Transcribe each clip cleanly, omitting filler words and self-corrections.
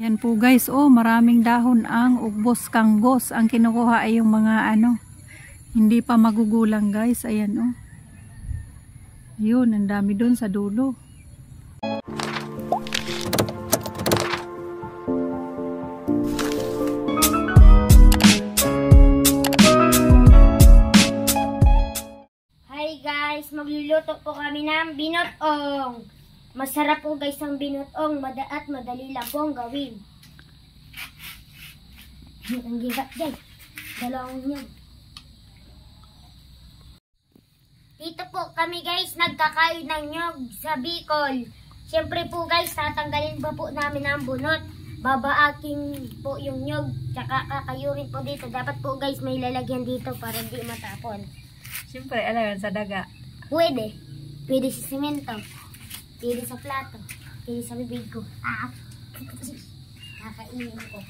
Yan po guys, oh, maraming dahon ang ugbos kanggos. Ang kinukuha ay yung mga hindi pa magugulang guys. Ayan oh. Yun, ang dami dun sa dulo. Hi guys, magluluto po kami ng binotong. Masarap po guys ang binotong, at madali lang po ang gawin. Ang hirap guys, dalawang nyog. Dito po kami guys nagkakain ng nyog sa Bicol. Siyempre po guys, tatanggalin pa po namin ang bunot. Babaaking po yung nyog, tsaka kakayurin po dito. Dapat po guys may lalagyan dito para hindi matapon. Siyempre, alam sa daga. Pwede. Pwede sa simento. Pwede sa plato. Pwede sa bibig ko. Kakainin ko.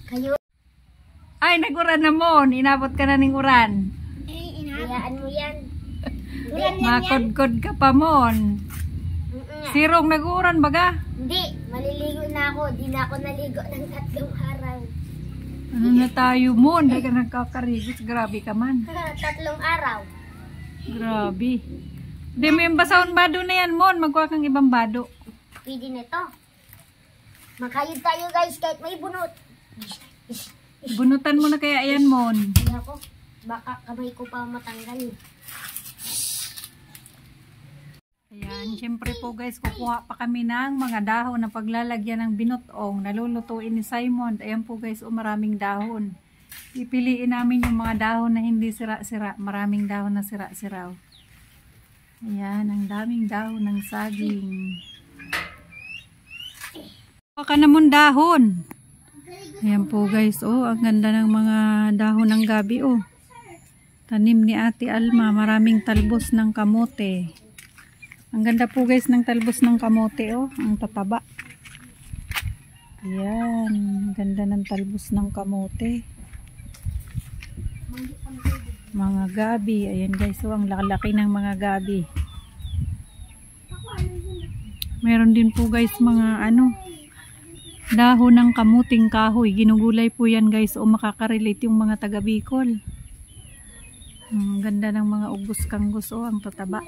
Kayo. Ay, nag-uran na mo. Inabot ka na ng uran. Hayaan mo yan. Uran yan yan. Makod-kod ka pa mon. Sirong nag-uran baga? Hindi. Maliligo na ako. Di na ako naligo ng 3 araw. Ano na tayo mo? Hindi ka nagkakarigis. Grabe ka man. 3 araw. Grabe. Hindi mo yung basahon bado na yan mon. Magkuha kang ibang bado. Pwede na to. Makayod tayo guys kahit may bunot. Bunutan mo na kaya yan mon. Hindi ako. Baka kamay ko pa matanggal. Ayan, syempre po guys, kukuha pa kami ng mga dahon na paglalagyan ng binotong. Nalulutuin ni Simon. Ayan po guys, maraming dahon. Ipiliin namin yung mga dahon na hindi sira-sira. Maraming dahon na sira-sira. Ayan, ang daming dahon ng saging. Kuha ka naman dahon. Ayan po guys, oh, ang ganda ng mga dahon ng gabi, oh. Tanim ni Ate Alma, maraming talbos ng kamote. Ang ganda po guys ng talbos ng kamote, oh, ang tataba. Ayan, ang ganda ng talbos ng kamote. Mga gabi, ayan guys, oh, ang laki ng mga gabi. Meron din po guys mga dahon ng kamuting kahoy. Ginugulay po yan guys, o makakarelate yung mga taga Bicol. Ang ganda ng mga ugbos kanggos, o ang tataba.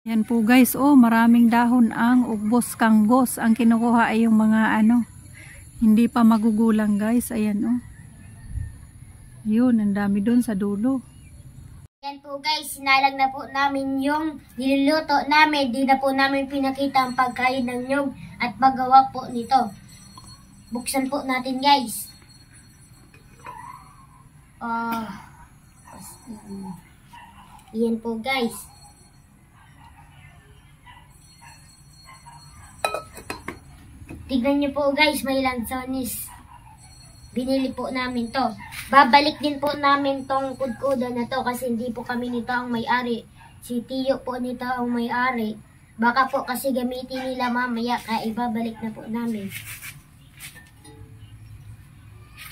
Yan po guys, o maraming dahon ang ugbos kanggos. Ang kinukuha ay yung mga hindi pa magugulang guys. Ayan o. Yun, ang dami dun sa dulo. Yan po guys, sinalag na po namin yung niluluto namin. Di na po namin pinakita ang pagkain ng nyog at paggawa po nito. Buksan po natin guys. Yan po guys. Tignan nyo po guys, may lansones. Binili po namin to. Babalik din po namin tong kudkuda na to kasi hindi po kami nito ang may-ari. Si Tiyo po nito ang may-ari. Baka po kasi gamitin nila mamaya kaya ibabalik na po namin.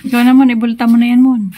Ikaw naman, ibulta mo na yan mon.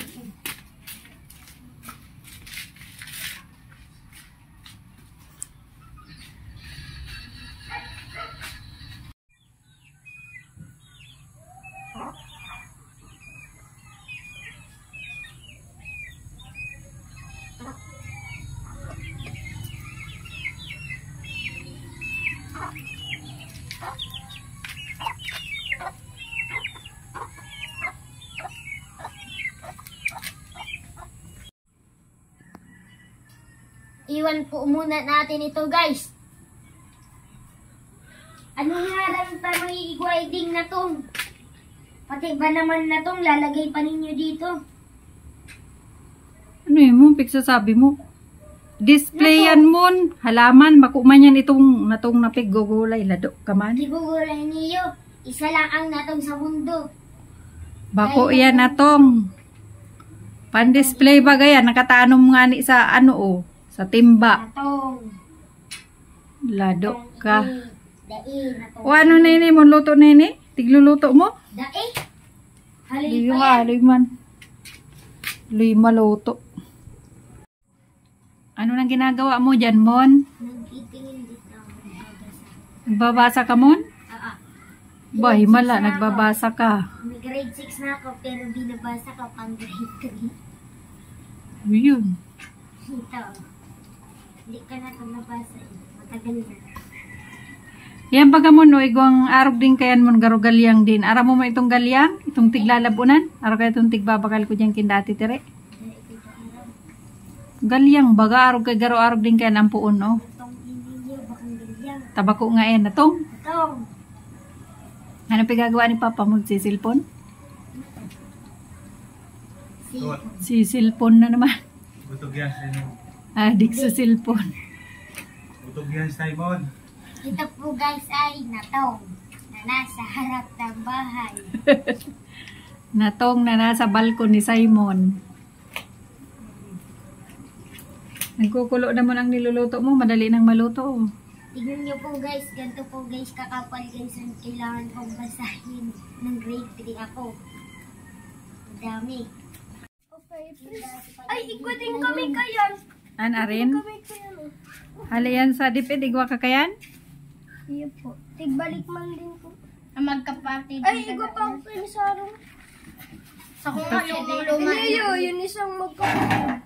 Iwan po muna natin ito guys. Ano nga lang pa may guiding na tong? Pati ba naman na tong lalagay pa ninyo dito? Ano yun mo? Pigsasabi mo? Display yan mon. Halaman. Makuman yan itong napiggugulay. Lado ka man. Gugulay niyo. Isa lang ang natong sa mundo. Bako yan natong. Pan-display ba gaya? Nakatanom nga ni sa sa timba. Natong. Lado ka. Dai. Natong. O ano na yun mo? Luto na yun eh? Tigluluto mo? Dai. Haloy Hindi pa yan. haloy man. Haloy maluto. Ano nang ginagawa mo dyan, Mon? Nag-itingin dito ako. Nagbabasa ka, Mon? Ba, himala, Grade 6 na ako. nagbabasa ka. May grade 6 na ako, pero binabasa ko pang grade 3. Yun. Ito. Hindi ka na ito nabasa. Matagal na. Yan baga mo no, igwang arog din kayan mo garugalyang din. Ara mo mo itong galyang, itong tiglalabunan. Ara kaya itong tigbabakal ko dyan kindati tere. Galyang baga arog kay garo-arog din kayan ang puon no. Itong inilyo, bakang galyang. Tabako nga yan natong. Itong. Ano pigagawa ni Papa mo si silpon? Si silpon na naman. Butog yan, Simon. Adik sa silpon. Butog yan, Simon. Ito po guys ay natong na nasa harap ng bahay. Natong na nasa balkon ni Simon. Nagkukulo naman ang niluluto mo. Madali nang maluto. Tignan nyo po guys, ganito po guys kakapal guys ang kailangan kong basahin ng grade 3 ako. Madami. Okay, ay, ikutin kami kayan. Anarin? Kami kayan. Halayan sa dipid. Igwa ka kayan? Iya po. Tigbalik man din po. Magkapatid. Ay, igwa pa ako kayo sa araw. Sa kung nga yung luma. Yun isang magkapatid.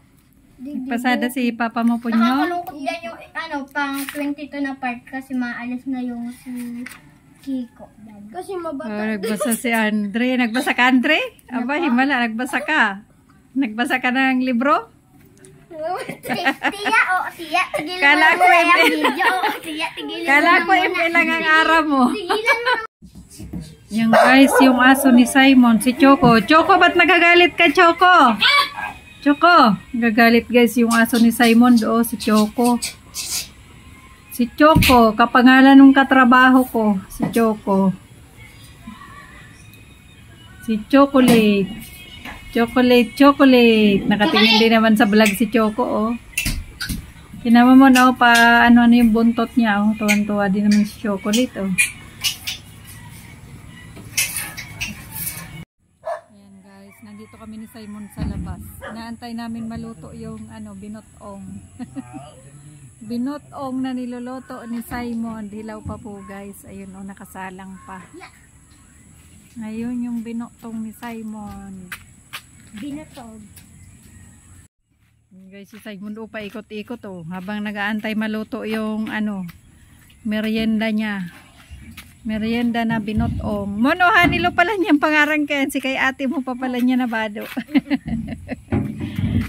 Pasada si Papa mo po nyo. Nakakalungkot din yung pang 22 na part kasi maalis na yung si Kiko. Kasi mabata. Nagbasa si Andre. Nagbasa ka, Andre? Aba, himala. Nagbasa ka. Nagbasa ka ng libro? Tiya, tiya, tigilan Kala mo ko na eh. yung video. Tiya, tigilan Kala mo ko na yung muna. ilang ang araw mo. Tigilan mo. Yung guys, yung aso ni Simon, si Choco. Choco, ba't nagagalit ka, Choco? Choco, nagagalit guys yung aso ni Simon do, si Choco. Si Choco, kapangalan ng katrabaho ko, si Choco. Si Chocolate. Chocolate, chocolate. Nakatingin din naman sa vlog si Choco, oh. Kinama mo na, oh, pa ano yung buntot niya, oh. Tuwan-tuwa din naman si Chocolate, oh. Ayan guys, nandito kami ni Simon sa labas. Naantay namin maluto yung binotong. Binotong na niluluto ni Simon. Dilaw pa po guys. Ayun, oh, nakasalang pa. Ngayon yung binotong ni Simon. Binatog. Guys, si Simon pa ikot-ikot, oh, habang nagaantay maluto yung merienda niya. Merienda na binotong. Mono, Hanilo pala niyang pangarang kayan. Si kay ate mo pa pala niya nabado.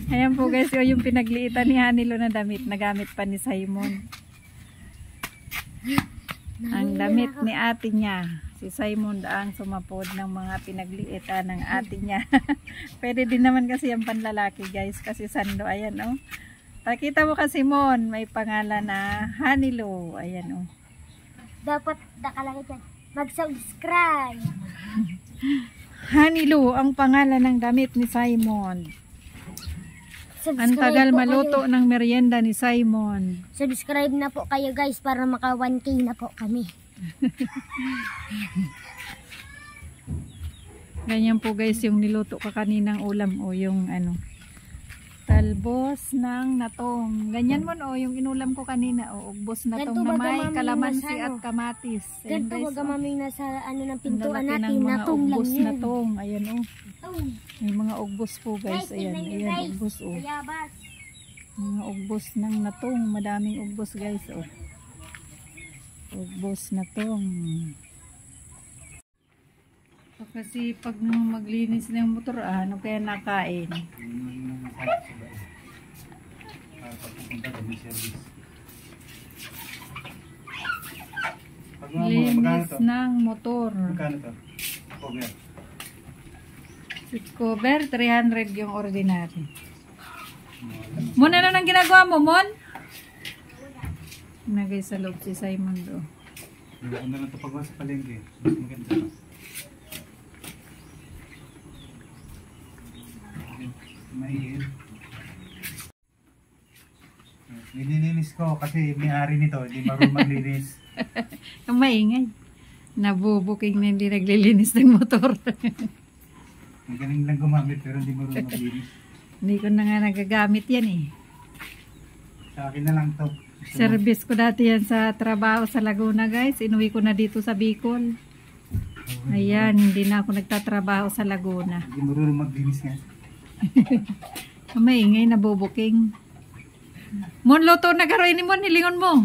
Ayan po guys, yung pinagliitan ni Hanilo na damit. Nagamit pa ni Simon. Ang damit ni ate niya. Si Simon daang sumapod ng mga pinagliitan ng ate niya. Pwede din naman kasi yung panlalaki guys. Kasi sando, ayan oh. Pakita mo kasi Mon, may pangalan na Hanilo. Ayan oh. Dapat nakalagay dyan. Mag-subscribe. Hanilo ang pangalan ng damit ni Simon. Ang tagal maluto ng merienda ni Simon. Subscribe na po kayo guys para maka 1K na po kami. Ganyan po guys yung niluto ka kaninang ulam o yung talbos ng natong. Ganyan mo no yung inulam ko kanina o ugbos natong Ganito na baga, may mami, kalamansi nasa, at kamatis. Ayan, Ganito guys, wag oh. maming nasa ng Ang pintuan lalaki natin. ng mga Natong lang ugbos yun. natong. Ayan oh. Oh. May mga ugbos po guys. Ayan, tingnan nyo, ayan guys. ugbos oh. Bayabas. Mga ugbos ng natong. Madaming ugbos guys oh. Ugbos natong. So, kasi pag maglinis ng motor, ano kaya nakain? Linis ng motor. Magkano to? Cover. Seat cover, 300 yung ordinary. Mon, ano nang ginagawa mo, Mon? Nagay sa loob si Simon do. Ano na lang ito pagwa sa palengke. Mas maganda. Maiin. Nililinis ko kasi may-ari nito, hindi marunong maglinis. Ang maingay. Nabubuking na hindi naglilinis ng motor. Magaling lang gumamit pero hindi marunong maglinis. Hindi ko na nga nagagamit yan eh. Sa akin na lang to. Service ko dati yan sa trabaho sa Laguna guys. Inuwi ko na dito sa Bicol. Ayan, hindi na ako nagtatrabaho sa Laguna. Hindi marunong maglinis nga. Maingay, nabubuking. Mon, luto na karoin ni Mon, hilingon mo.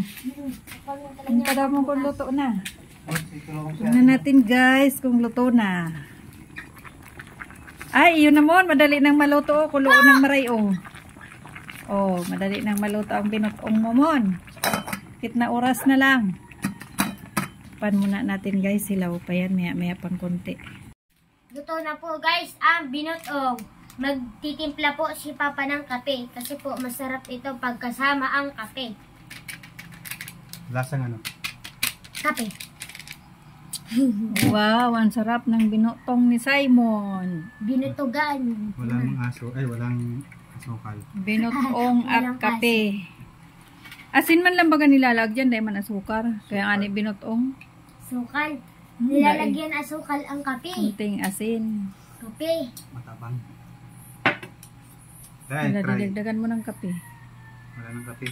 Ang pada mo kung luto na. Tingnan natin guys kung luto na. Ay, yun na Mon, madali nang maluto. Kuluon ng maray oh. Oh, madali nang maluto ang binutong mo Mon. Kitna oras na lang. Pan muna natin guys, hilaw pa yan, maya pang konti. Luto na po guys ang binutong. Magtitimpla po si Papa ng kape kasi po masarap ito pagkasama ang kape. Lasang ano? Kape. Wow, ang sarap ng binutong ni Simon. Binutugan. Walang aso, ay walang asukal. Binutong at Walang kape. Asin man lang baga nilalagyan, dahil man asukar. Kaya ani binutong. Sukal. Nilalagyan asukal ang kape. Kunting asin. Kape. Matabang. Dahil, try. Dagdagan mo ng kape. Wala nang kape.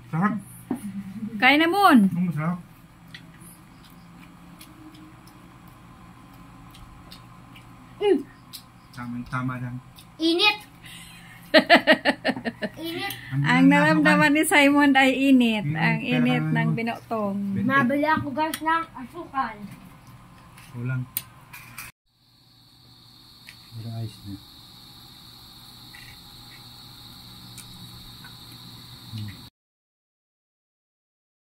Sarap. Kain na Mon. Masarap. Tama lang. Init. Init. Ang naramdaman ni Simon ay init. Init, Ang init pero ng ano? binutong. Mabili ako guys ng asukal. Kulang. Pero ayos na.